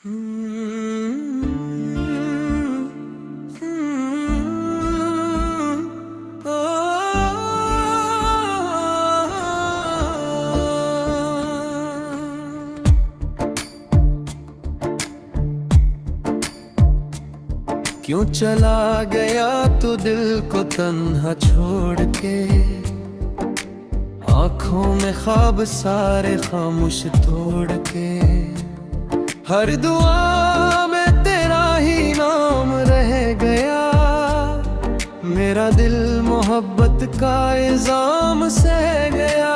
क्यों चला गया तू दिल को तन्हा छोड़ के, आंखों में ख्वाब सारे खामोश तोड़ के। हर दुआ में तेरा ही नाम रह गया, मेरा दिल मोहब्बत का इल्जाम सह गया।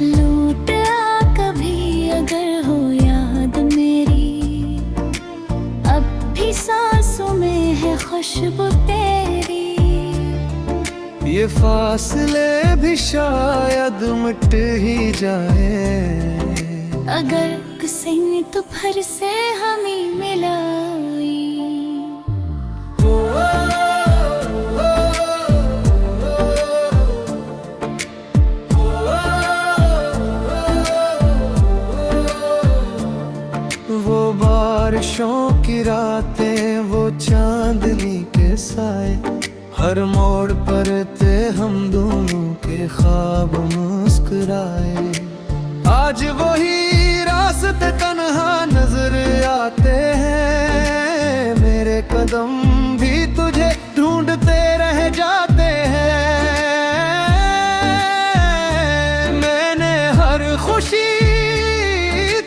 लूट आ कभी अगर हो याद मेरी, अब भी सांसों में है खुशबू तेरी। ये फासले भी शायद मिट ही जाए, अगर किसी ने तो फिर से हमें मिलाई। वो बारिशों की रातें, वो चांदनी के साए, हर मोड़ पर थे हम दोनों के ख्वाब मुस्कुराए। आज वही रास्ते तन्हा नजर आते हैं, मेरे कदम भी तुझे ढूंढते रह जाते हैं। मैंने हर खुशी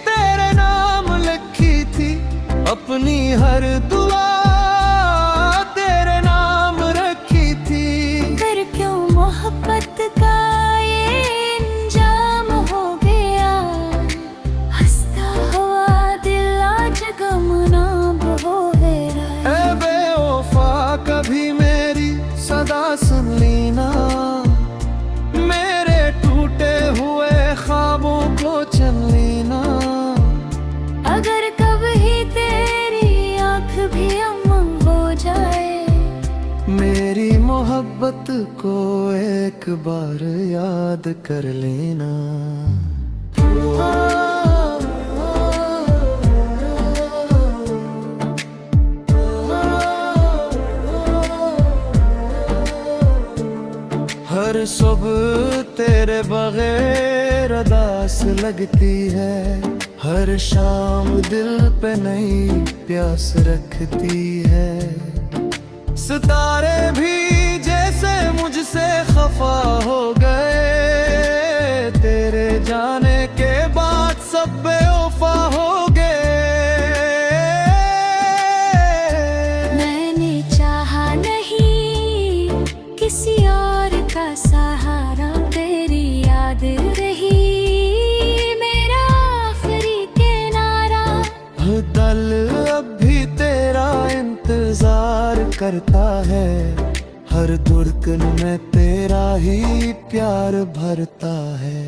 तेरे नाम लिखी थी, अपनी हर दुआ तेरे नाम रखी थी। पर क्यों मोहब्बत का ये इंजाम हो गया, हंसता हुआ दिल आज गमनाम हो गया। ऐ बेवफा कभी मेरी सदा सुन लेना, मेरे टूटे हुए ख्वाबों को चुन लेना। अगर कभी तेरी आँख भी अम हो जाए, मेरी मोहब्बत को एक बार याद कर लेना। हर सुबह तेरे बगैर उदास लगती है, हर शाम दिल पे नई प्यास रखती है। सितारे भी जैसे मुझसे खफा हो गए, तेरे जाने के बाद सब बेवफा हो गए। मैंने चाहा नहीं किसी और का सहारा, तेरी याद रही मेरा आखिरी किनारा। दिल अब भी तेरा इंतजार करता है, हर धड़कन में तेरा ही प्यार भरता है।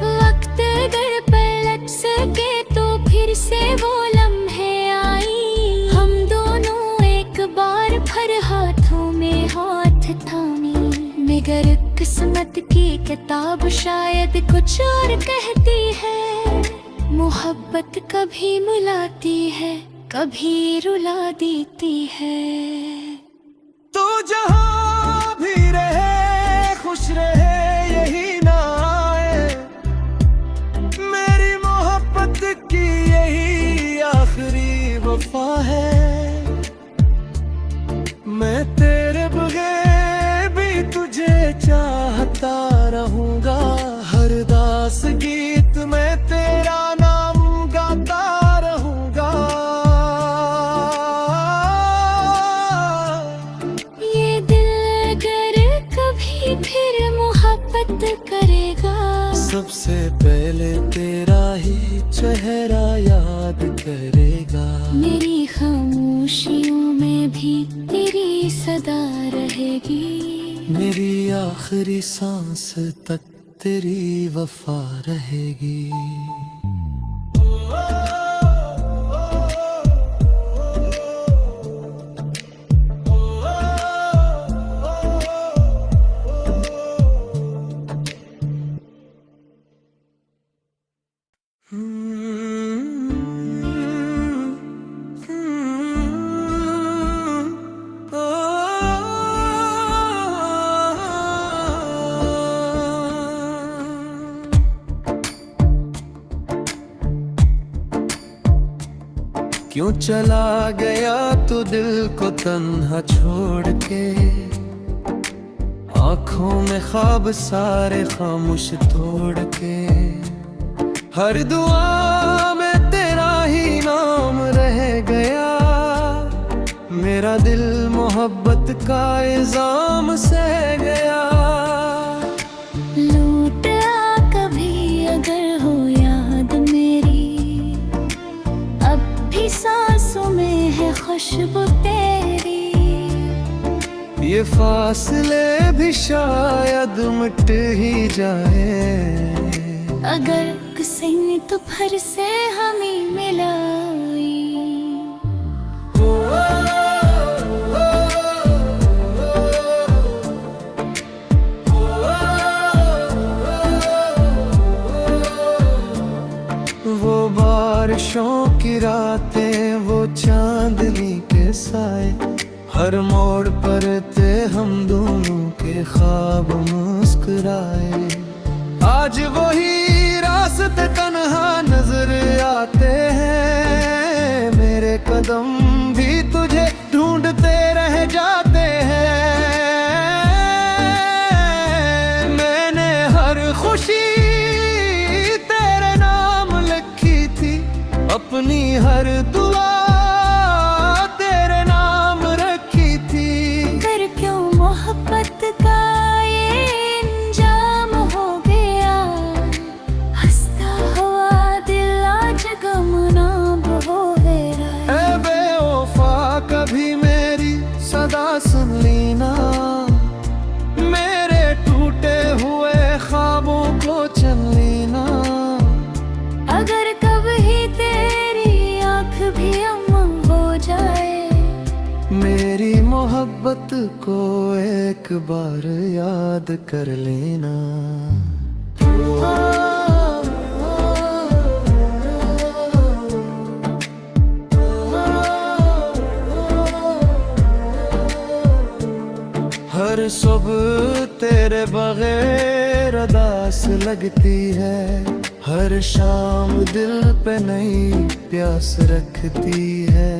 वक्त अगर पलट सके तो फिर से वो लम्हे आई, हम दोनों एक बार फिर हाथों में हाथ थामी। मगर किस्मत की किताब शायद कुछ और कहती है, मोहब्बत कभी मिलाती है कभी रुला देती है। तू जहाँ भी रहे खुश रहे यही ना आए, मेरी मोहब्बत की यही आखिरी वफा है। मैं तेरे बगैर भी तुझे चाहता रहूंगा, हर दास गीत में तेरा नाम गाता रहूंगा। ये दिल अगर कभी फिर मोहब्बत करेगा, सबसे पहले तेरा ही चेहरा याद करेगा। मेरी खामोशियों में भी तेरी सदा रहेगी, मेरी आखिरी सांस तक तेरी वफा रहेगी। क्यों चला गया तू दिल को तन्हा छोड़ के। आंखों में ख्वाब सारे खामोश तोड़ के। हर दुआ में तेरा ही नाम रह गया। मेरा दिल मोहब्बत का इल्जाम सह गया। लूट आ कभी अगर हो याद मेरी, अब भी सांसों में है खुशबू तेरी। ये फासले भी शायद मिट ही जाए, अगर किसी ने तो फिर से हमें मिलाई। वो बारिशों की रातें, वो चांदनी के साए, हर मोड़ पर थे हम दोनों के ख्वाब मुस्कुराए। आज वही रास्ते तन्हा नजर आते हैं, मेरे कदम भी तुझे ढूंढते रह जाते हैं। मैंने हर खुशी तेरे नाम लिखी थी, अपनी हर दुआ तेरे नाम रखी थी। कर क्यों मोहब्बत का ये इंजाम हो गया, हंसता हुआ दिल आज गमनाम हो गया। ऐ बेवफा कभी मेरी सदा सुन लेना, मेरे टूटे हुए ख्वाबों को चन लेना। अगर कभी तेरी आँख भी अम्मा हो जाए, मेरी मोहब्बत को एक बार याद कर लेना। हर सुबह तेरे बगैर उदास लगती है, हर शाम दिल पे नई प्यास रखती है।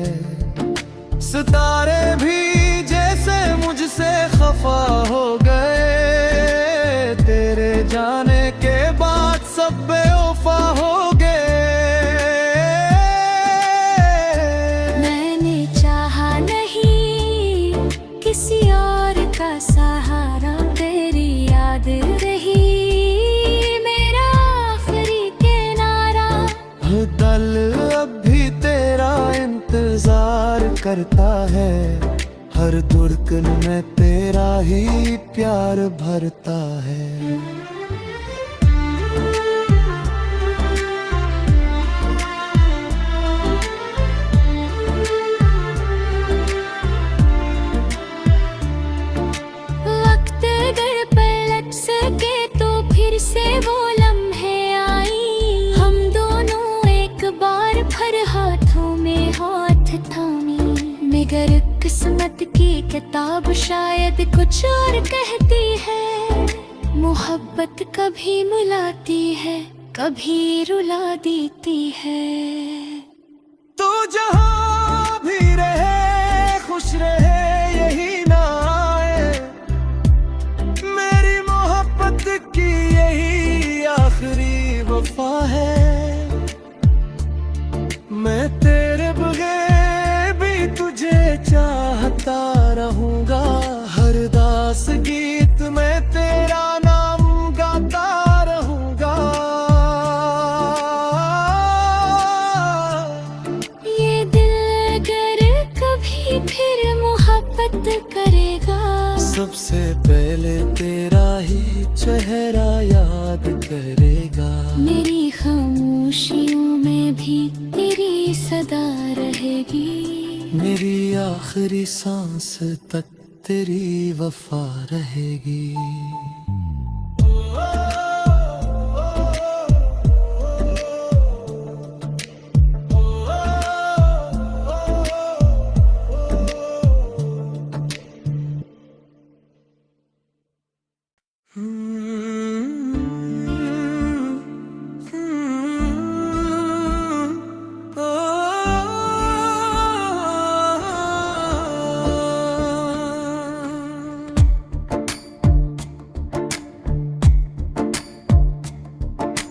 सितारे भी जैसे मुझसे खफा हो गए, तेरे जाने के बाद सब बेवफा हो गए। मैंने चाहा नहीं किसी और का सहारा, तेरी याद रही मेरा आखिरी किनारा। दिल अब भी तेरा इंतजार करता है, हर धड़कन में तेरा ही प्यार भरता है। वक्त अगर पलट सके तो फिर से वो लम्हे आई, हम दोनों एक बार फिर हाथों में हाथ थामी। मगर किस्मत की किताब शायद कुछ और कहती है, मोहब्बत कभी मिलाती है कभी रुला देती है। तू जहाँ भी रहे खुश रहे यही ना आए, मेरी मोहब्बत की यही आखिरी वफा है। मैं तेरे बगैर भी तुझे चाहता रहूंगा, हर दास गीत में तेरा नाम गाता रहूंगा। ये दिल अगर कभी फिर मोहब्बत करेगा, सबसे पहले तेरा ही चेहरा याद करेगा। मेरी खामोशियों में भी तेरी सदा रहेगी, मेरी आखिरी सांस तक तेरी वफा रहेगी।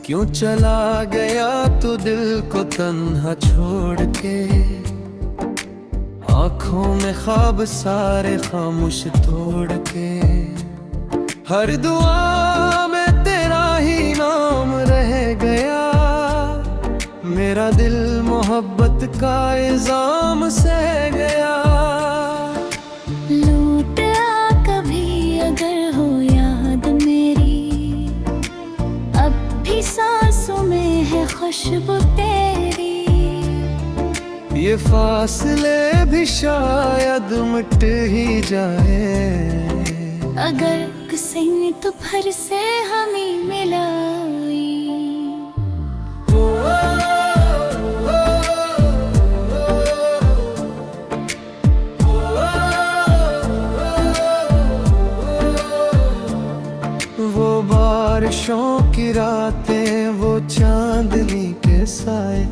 क्यों चला गया तू दिल को तन्हा छोड़ के। आंखों में ख्वाब सारे खामोश तोड़ के। हर दुआ में तेरा ही नाम रह गया। मेरा दिल मोहब्बत का इल्जाम सह गया। लौट आ कभी अगर हो याद मेरी, अब भी सांसों में है खुशबू तेरी। ये फासले भी शायद मिट ही जाए, अगर किसी तो फिर से हमें मिलाई। वो बारिशों की रातें, वो चांदनी के साए,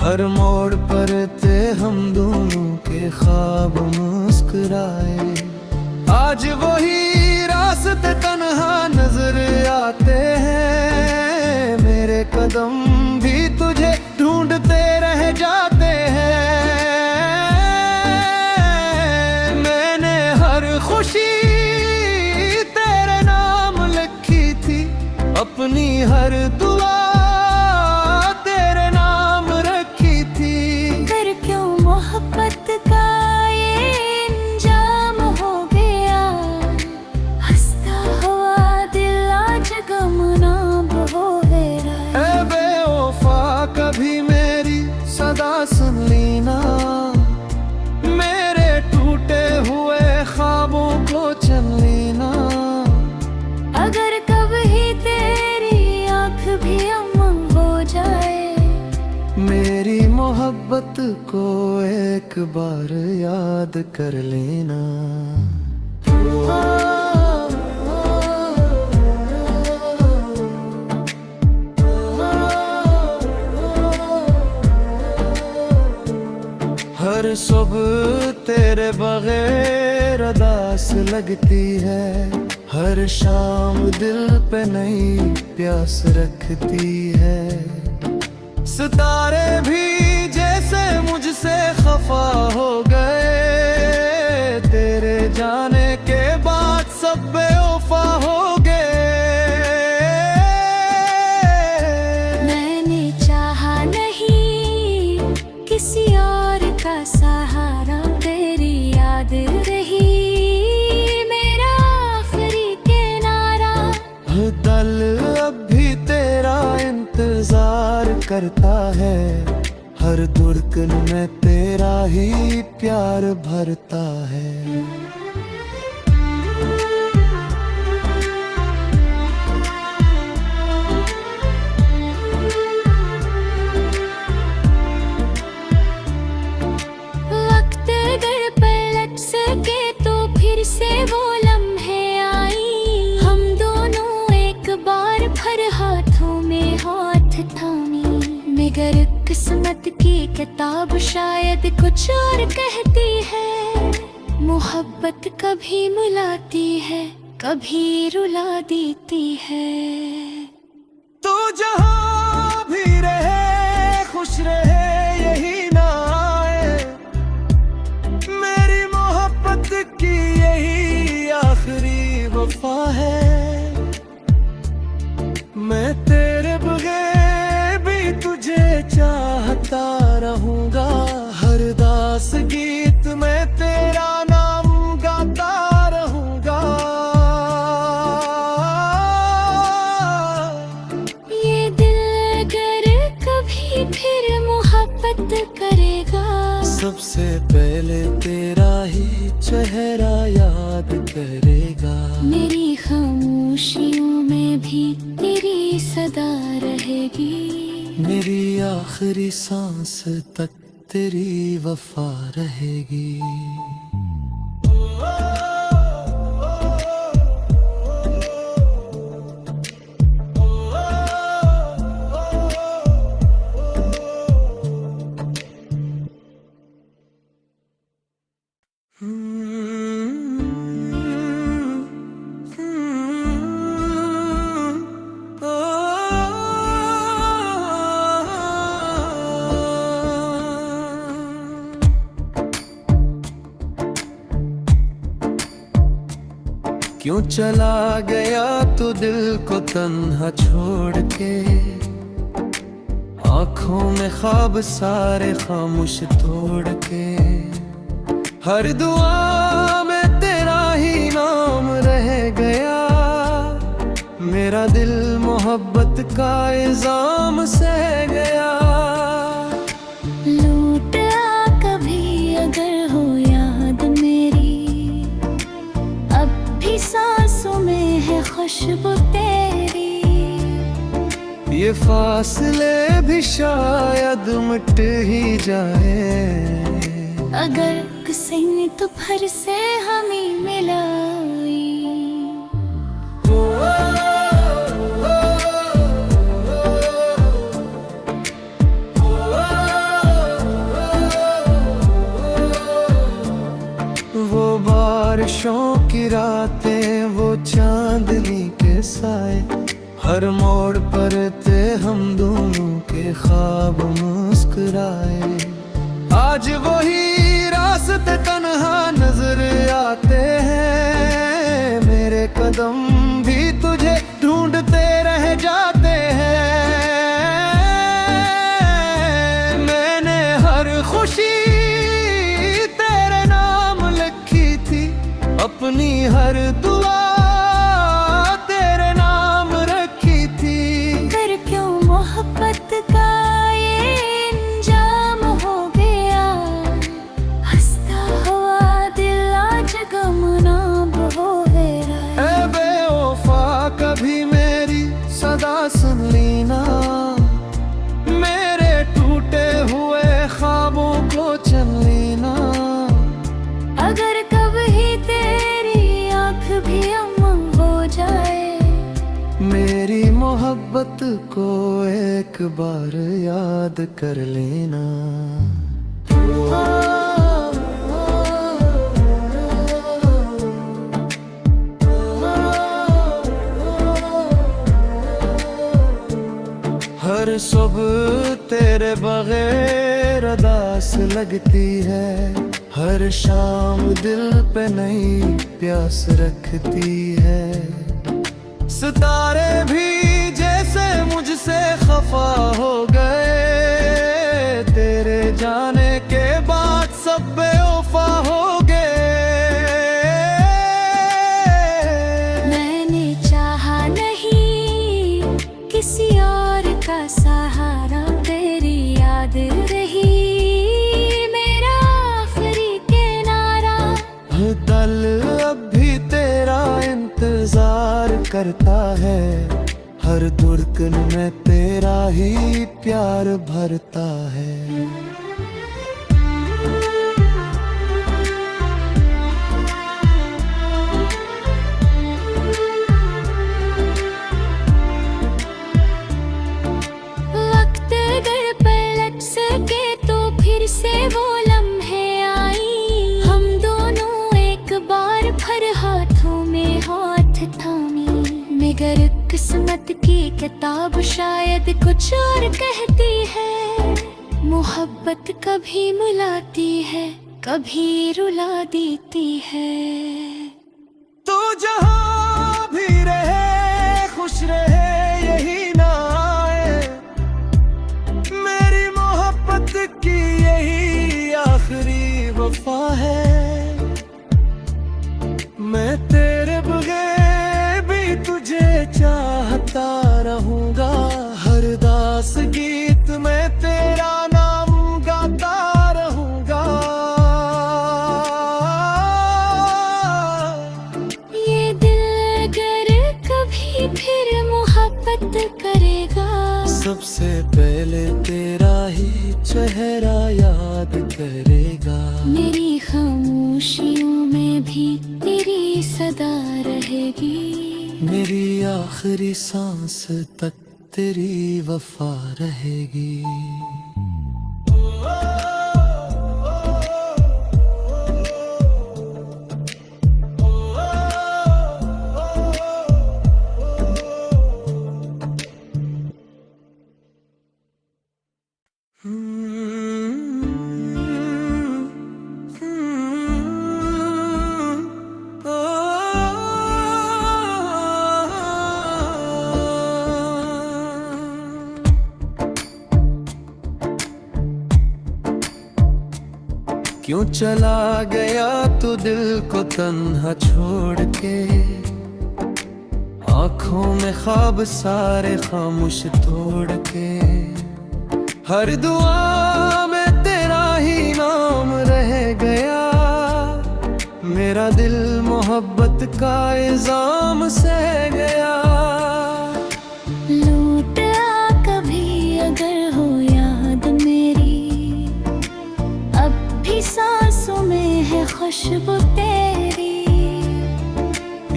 हर मोड़ पर थे हम दोनों के ख्वाब मुस्कुराए। आज वही रास्ते तन्हा नजर आते हैं, मेरे कदम भी तुझे ढूंढते रह जाते हैं। मैंने हर खुशी तेरे नाम लिखी थी, अपनी हर दुआ तेरे नाम रखी थी। फिर क्यों मोहब्बत का ये इंजाम हो गया, हंसता हुआ दिल आज गमनाम हो गया। ऐ बेवफा कभी मेरी सदा सुन लेना, मेरे टूटे हुए ख्वाबों को चन लेना। अगर कभी तेरी आँख भी अम्मा हो जाए, मेरी मोहब्बत को एक बार याद कर लेना। हर सुबह तेरे बगैर उदास लगती है, हर शाम दिल पे नई प्यास रखती है। सितारे भी जैसे मुझसे खफा हो गए, तेरे जाने के बाद सब बेवफा हो गए। मैंने चाहा नहीं किसी और का सहारा, तेरी याद रही मेरा आखिरी किनारा। दिल अब भी तेरा इंतजार करता है, हर धड़कन में तेरा ही प्यार भरता है। वक्त अगर पलट सके तो फिर से वो लम्हे आई, हम दोनों एक बार फिर हाथों में हाथ थामी। मगर किस्मत की किताब शायद कुछ और कहती है, मोहब्बत कभी मिलाती है कभी रुला देती है। तू जहाँ भी रहे खुश रहे यही ना आए, मेरी मोहब्बत की यही आखिरी वफा है। मैं तेरे बगैर भी तुझे चाहता रहूंगा, हर दास गीत में तेरा नाम गाता रहूंगा। ये दिल अगर कभी फिर मोहब्बत करेगा, सबसे पहले तेरा ही चेहरा याद करेगा। मेरी खामोशियों में भी तेरी सदा रहेगी, मेरी आखिरी सांस तक तेरी वफा रहेगी। क्यों चला गया तू दिल को तन्हा छोड़ के। आंखों में ख्वाब सारे खामोश तोड़ के। हर दुआ में तेरा ही नाम रह गया। मेरा दिल मोहब्बत का इल्जाम सह गया। लूट आ कभी अगर हो याद मेरी, अब भी सांसों में है खुशबू तेरी। ये फासले भी शायद मिट ही जाए, अगर किसी ने तो फिर से हमें मिलाई। वो बारिशों की रातें, वो चांदनी के साए, हर मोड़ पर थे हम दोनों के ख्वाब मुस्कुराए। आज वही रास्ते तन्हा नजर आते हैं, मेरे कदम भी तुझे ढूंढते रह जाते हैं। मैंने हर खुशी तेरे नाम लिखी थी, अपनी हर दुआ तेरे नाम रखी थी। फिर क्यों मोहब्बत का ये इंजाम हो गया, हंसता हुआ दिल आज गमनाम हो गया। ऐ बेवफा कभी मेरी सदा सुन लेना, मेरे टूटे हुए ख्वाबों को चन लेना। अगर कभी तेरी आँख भी अम हो जाए, मेरी मोहब्बत को एक बार याद कर लेना। हर सुबह तेरे बगैर उदास लगती है, हर शाम दिल पे नई प्यास रखती है। सितारे भी जैसे मुझसे खफा हो गए, तेरे जाने के बाद सब बेवफा हो गए। मैंने चाहा नहीं किसी और का सहारा, तेरी याद रही मेरा आखिरी किनारा। दिल अब भी तेरा इंतजार करता है, हर धड़कन में तेरा ही प्यार भरता है। वक्त अगर पलट सके तो फिर से वो लम्हे आई, हम दोनों एक बार फिर हाथों में हाथ थामी। मगर किस्मत की किताब शायद कुछ और कहती है, मोहब्बत कभी मुलाती है, कभी रुला देती है। तू जहाँ भी रहे खुश रहे यही ना आए, मेरी मोहब्बत की यही आखिरी वफा है। मैं तेरे बगैर भी तुझे चाहता रहूंगा, हर दास गीत में तेरा नाम गाता रहूंगा। ये दिल अगर कभी फिर मोहब्बत करेगा, सबसे पहले तेरा ही चेहरा याद करेगा। मेरी खामोशियों में भी तेरी सदा रहेगी, मेरी आखिरी सांस तक तेरी वफा रहेगी। क्यों चला गया तू दिल को तन्हा छोड़ के। आँखों में ख्वाब सारे खामोश तोड़ के। हर दुआ में तेरा ही नाम रह गया। मेरा दिल मोहब्बत का इल्जाम सह गया। लूट आ कभी अगर हो याद मेरी, अब भी सांसों में है खुशबू तेरी।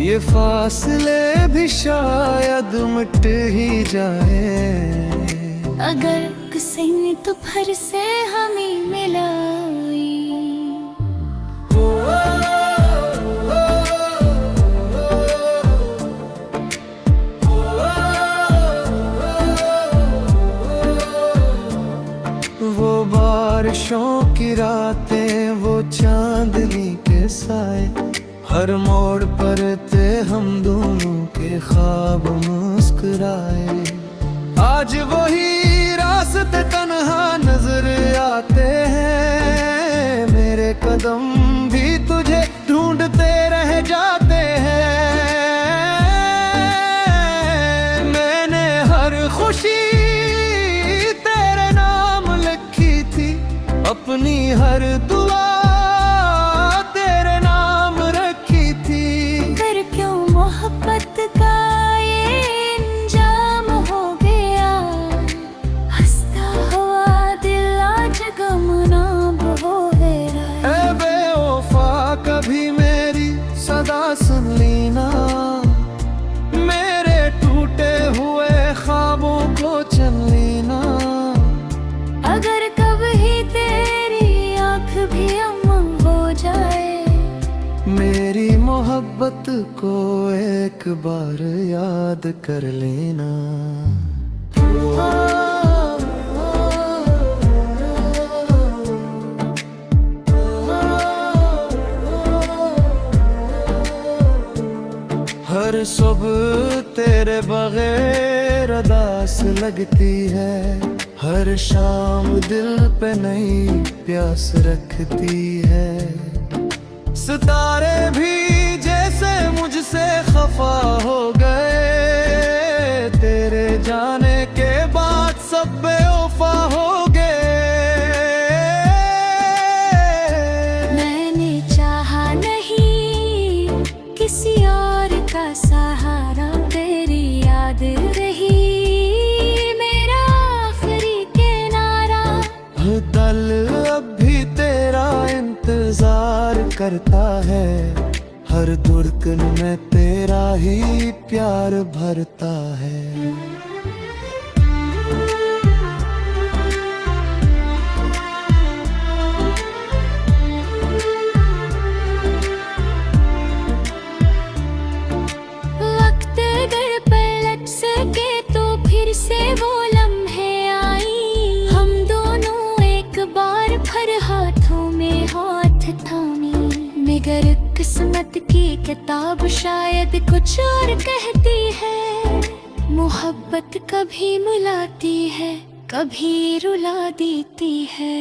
ये फासले भी शायद मिट ही जाए, अगर किसी ने तो फिर से हमें मिलाई। वो बारिशों की रातें, वो चांदनी के साए, हर मोड़ पर थे हम दोनों के ख्वाब मुस्कुराए। आज वही रास्ते तन्हा नजर आते हैं, मेरे कदम भी तुझे ढूंढते रह जाते हैं। मैंने हर खुशी तेरे नाम लिखी थी, अपनी हर दुआ तेरे नाम रखी थी। कर क्यों मोहब्बत का ये इंजाम हो गया, हंसता हुआ दिल आज गमनाम हो गया। ऐ बेवफा कभी मेरी सदा सुन लेना, मेरे टूटे हुए ख्वाबों को चन लेना। अगर कभी तेरी आँख भी अम्मा हो जाए, मेरी मोहब्बत को एक बार याद कर लेना। हर सुबह तेरे बगैर उदास लगती है, हर शाम दिल पे नई प्यास रखती है। सितारे भी जैसे मुझसे खफा हो गए, तेरे जाने के बाद सब बेवफा हो गए। मैंने चाहा नहीं किसी और का सहारा, तेरी याद रही मेरा आखिरी किनारा। दिल अब भी तेरा इंतजार करता है, हर धड़कन में तेरा ही प्यार भरता है। वक्त अगर पलट सके तो फिर से वो लम्हे आई, हम दोनों एक बार फिर हाथों में हाथ थामी। मगर किस्मत की किताब शायद कुछ और कहती है, मोहब्बत कभी मिलाती है कभी रुला देती है।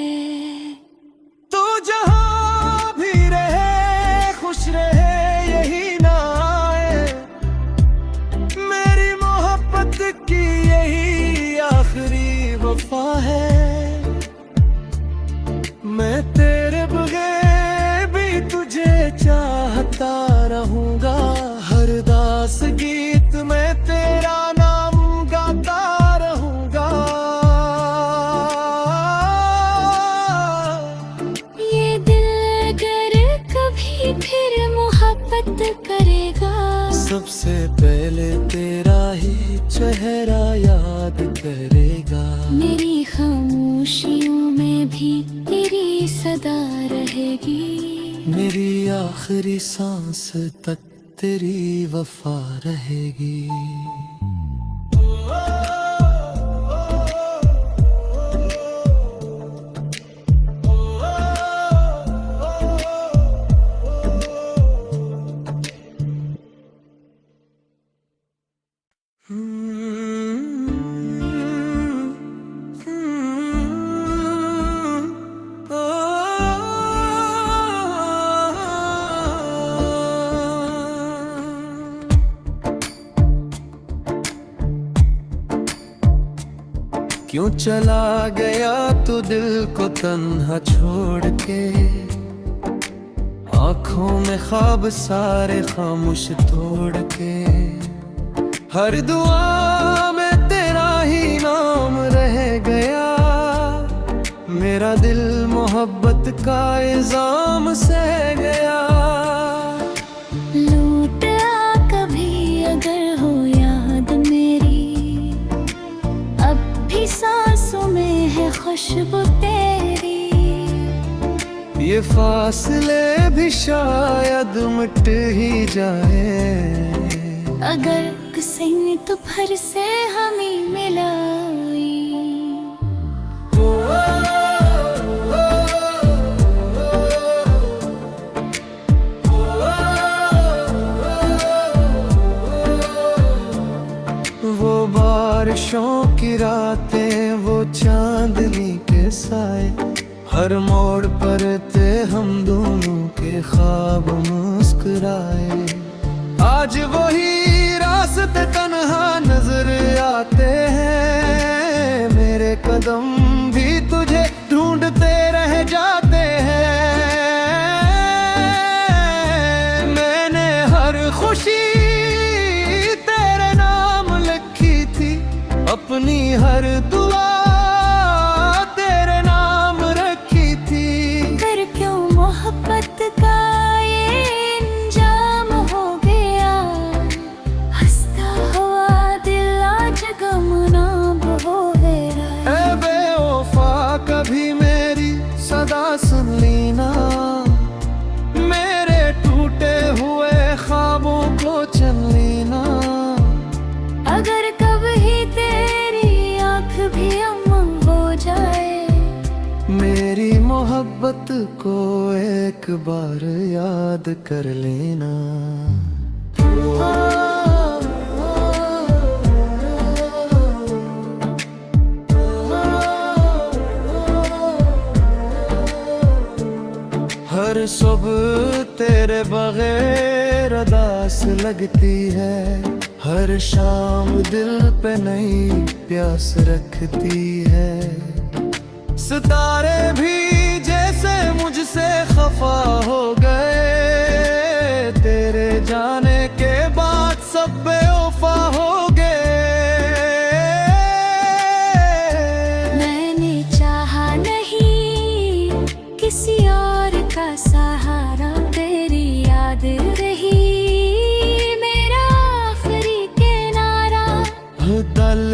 तू जहाँ भी रहे खुश रहे यही ना आए, मेरी मोहब्बत की यही आखिरी वफा है। मैं तेरे बगैर भी तुझे चाहता रहूंगा, हर दास गीत में तेरा नाम गाता रहूंगा। ये दिल अगर कभी फिर मोहब्बत करेगा, सबसे पहले तेरा ही चेहरा याद करेगा। मेरी खामोशियों में भी तेरी सदा रहेगी, मेरी आखिरी सांस तक तेरी वफा रहेगी। क्यों चला गया तू दिल को तन्हा छोड़ के। आंखों में ख्वाब सारे खामोश तोड़ के। हर दुआ में तेरा ही नाम रह गया। मेरा दिल मोहब्बत का इल्जाम सह गया। लौट आ कभी अगर हो याद मेरी, अब भी सांसों में है खुशबू तेरी। ये फासले भी शायद मिट ही जाए, अगर किसी तो फिर से हमें मिलाई। वो बारिशों की रातें, वो चांदनी के साए, हर मोड़ पर थे हम दोनों के ख्वाब मुस्कुराए। आज वही रास्ते तन्हा नजर आते हैं, मेरे कदम भी तुझे ढूंढते रह जाते हैं। मैंने हर खुशी तेरे नाम लिखी थी, अपनी हर दुआ तेरे नाम रखी थी। फिर क्यों मोहब्बत का ये इंजाम हो गया, हंसता हुआ दिल आज गमनाम हो गया। ऐ बेवफा कभी मेरी सदा सुन लेना, मेरे टूटे हुए ख्वाबों को चन लेना। अगर कभी तेरी आँख भी अम्मा हो जाए, मेरी मोहब्बत को एक बार याद कर लेना। हर सुबह तेरे बगैर अदास लगती है, हर शाम दिल पे नई प्यास रखती है। सितारे भी जैसे मुझसे खफा हो गए, तेरे जाने के बाद सब बेवफा हो गए। मैंने चाहा नहीं किसी और का सहारा, तेरी याद रही मेरा आखिरी किनारा। दल